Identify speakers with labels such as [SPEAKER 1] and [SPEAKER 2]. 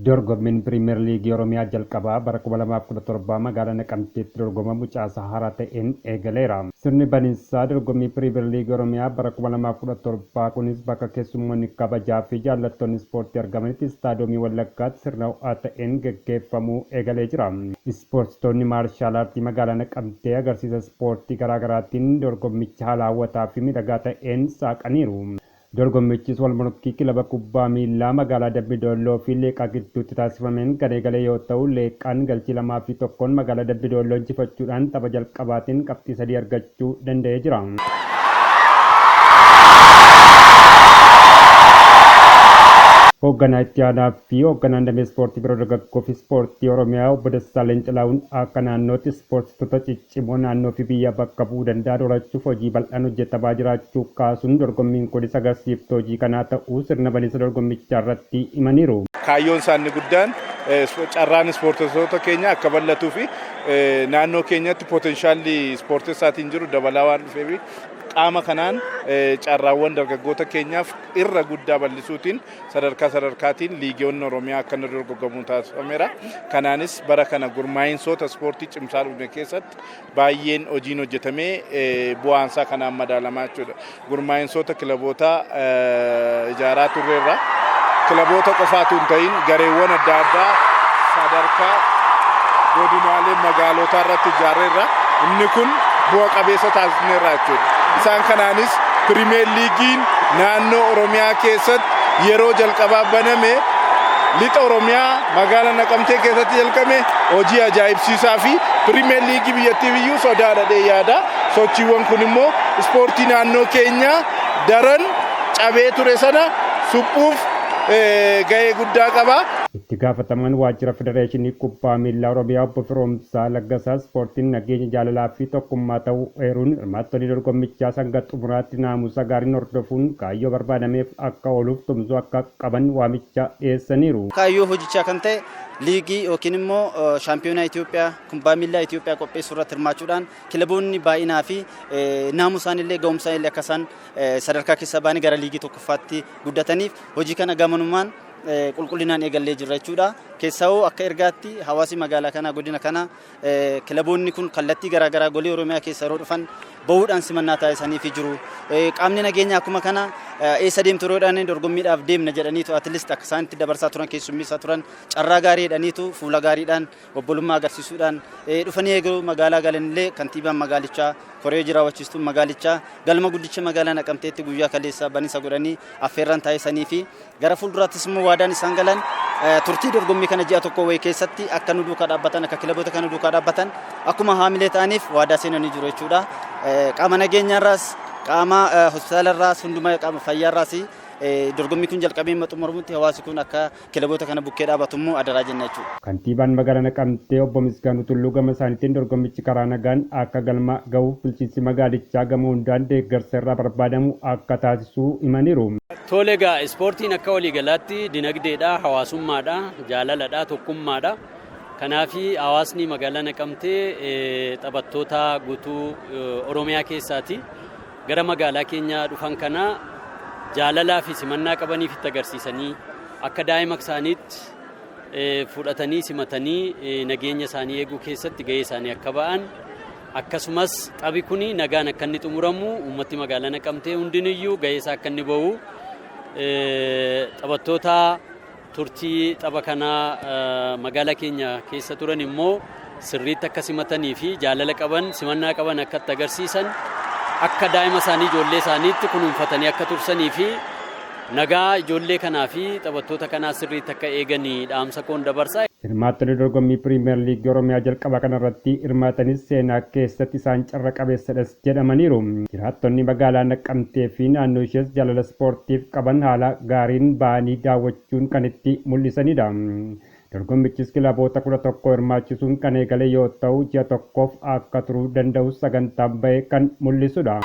[SPEAKER 1] Dorgommiin Piriimeer Liigii Oromiyaa jalqabaa bara 2017 magaalaa Naqamteetti dorgomamu caasaa haaraa ta'een eegaleera. Sirni baniinsaa dorgommii Piriimeer Liigii Oromiyaa bara 2017 kunis bakka keessummoonni kabajaa fi jaallattoonni ispoortii argamanitti istaadiyoomii Wallaggaatti sirna ho'aa ta'een gaggeeffamuu eegalee jira. Ispoortitoonni maarshaal aartii magaalaa Naqamtee agarsiisa ispoortii garaagaraatiin dorgommicha haala hawwataa fi miidhagaa ta'een saaqaniiru. Dorgommichis wal morkii kilaba kubbaa miilaa magaalaa Dambidolloo fi Leeqaa gidduutti taasifameen kan eegale yoo ta'u, Leeqaan galchii 2-1 magaalaa Dambidolloo injifachuudhaan tapha jalqabaatiin qabxii 3 argachuu danda'ee jira. Hoogganaa itti aanaa fi hoogganaan damee ispoortii biroo dargaggoo fi ispoortii Oromiyaa obbo Dassaaleny Xilahuun akka naannootti ispoortitoota ciccimoo naannoo fi biyya bakka bu'uu danda'an horachuuf hojii bal'aan hojjetamaa jiraachuu kaasuun dorgommiin kunis agarsiiftuu hojii kanaa ta'uu sirna baniinsa dorgommichaa irratti himaniiru.
[SPEAKER 2] Kaayyoon isaanii guddaan carraan ispoortitoota keenya akka bal'atuu fi naannoo keenyatti poteenshaalli ispoortessaatiin jiru dabalaa waan dhufeef qaama kanaan carraawwan dargaggoota keenyaaf irra guddaa bal'isuutiin sadarkaatiin liigiiwwan Oromiyaa akka inni dorgogamu taasifameera. Kanaanis bara kana gurmaa'insoota ispoortii cimsaa dhufne keessatti baay'een hojiin hojjetamee bu'aansaa kanaan madaalamaa jechuudha. Gurmaa'insoota kilaboota ijaaraa turreerra. Kilaboota qofaatu hin ta'in gareewwan adda addaa sadarkaa godinaalee magaalotaa irratti ijaarreerra. Inni kun bu'a qabeessa taasifneerra jechuudha. Isaan kanaanis Piriimeer Liigiin naannoo Oromiyaa keessatti yeroo jalqabaa baname lixa Oromiyaa magaalaa Naqamtee keessatti jalqabame hojii ajaa'ibsiisaa fi Piriimeer Liigii biyyattii biyyuu sodaa dhadhee yaada. Sochiiwwan kun immoo ispoortii naannoo keenyaa daran cabee ture sana suphuuf gahee guddaa qaba.
[SPEAKER 1] Itti gaafatamaan waajjira Federeeshinii Kubbaa Miilaa Oromiyaa obbo Firoomsaa Laggasaa ispoortiin nageenya jaalalaa fi tokkummaa ta'uu eeruun hirmaattonni dorgommichaa hanga xumuraatti naamusa gaariin hordofuun kaayyoo barbaadameef akka ooluuf tumsuu akka qaban waamicha dhiyeessaniiru.
[SPEAKER 3] Kaayyoo hojichaa kan ta'e liigii yookiin immoo shaampiyoonaa Itoophiyaa kubbaa miilaa Itoophiyaa qopheessuu irratti hirmaachuudhaan kilaboonni baay'inaa fi naamusaan illee ga'umsaan illee akka isaan sadarkaa keessa ba'anii gara liigii tokkoffaatti guddataniif hojii kana gamanumaan qulqullinaan eegallee jirra jechuudha. Keessawoo akka ergaatti hawaasi magaalaa kana godina kana kilaboonni kun kallattii garaagaraa golee Oromiyaa keessa yeroo dhufan bahuudhaan simannaa taasisanii jiru. Qaamni nageenyaa akkuma kana eessa deemtu roodhaan dorgommiidhaaf deemna jedhaniitu atleast akka isaan itti dabarsaa turan keessummeessaa turan carraa gaarii jedhaniitu fuula gaariidhaan obbolummaa agarsiisuudhaan dhufanii eeguu magaalaa galanillee kantiibaan magaalichaa koree jiraawwachiistuun magaalichaa galma guddicha magaalaa Naqamteetti guyyaa kaleessaa baniisa godhanii affeerran taasisanii fi gara fuulduraattis immoo waadaan isaan galan turtii dorgommii kana ji'a tokko wayii keessatti akka nu duukaa dhaabbatan akka kilaboota kana duukaa dhaabbatan akkuma haamilee ta'aniif waadaa seenanii jiru jechuudha. Qaama nageenyaarraas qaama hospitaalarraas hundumaa qaama fayyaarraas dorgommii kun jalqabee xumuramutti hawaasi kun akka kilaboota kana bukkee dhaabatu immoo adaraa jenna jechuudha.
[SPEAKER 1] Kantiibaan magaalaa Naqamtee obbo Misgaanuu Tulluu gama isaaniitiin dorgommichi karaa nagaan akka galma gahuuf bulchiinsi magaalichaa gama hundaan deeggarsa irraa barbaadamu akka taasisuu himaniiru.
[SPEAKER 4] Tole egaa ispoortiin akka waliigalaatti dinagdeedha, hawaasummaadha, jaalaladha, tokkummaadha. Kanaafi hawaasni magaalaa Naqamtee taphattoota guutuu Oromiyaa keessaati gara magaalaa keenya dhufan kana jaalalaa fi simannaa qabaniif itti agarsiisanii akka daa'ima isaaniitti fudhatanii simatanii nageenya isaanii eeguu keessatti gahee isaanii akka ba'an akkasumas taphi kun nagaan akka inni xumuramu uummatni magaalaa Naqamtee hundiniyyuu gahee isaa akka inni bahu taphattoota turtii tapha kanaa magaalaa keenya keessa turan immoo sirriitti akka simatanii fi jaalala qaban simannaa qaban akka itti agarsiisan akka daa'ima isaanii ijoollee isaaniitti kunuunfatanii akka tursanii fi nagaa ijoollee kanaa fi taphattoota kanaa sirriitti akka eeganii dhaamsa koon dabarsa.
[SPEAKER 1] Hirmaattonni dorgommii Piriimeer Liigii Oromiyaa jalqaba kanarratti hirmaatanis seenaa keessatti isaan carra qabeessadhas jedhamaniiru. Jiraattonni magaalaa Naqamtee fi naannoo ishees jaalala ispoortiif qaban haala gaariin ba'anii daawwachuun kan itti mul'isanidha. Dorgommichis kilaboota 11 hirmaachisuun kan eegale yoo ta'u ji'a tokkoof akka turuu danda'u sagantaan bahee kan mul'isudha.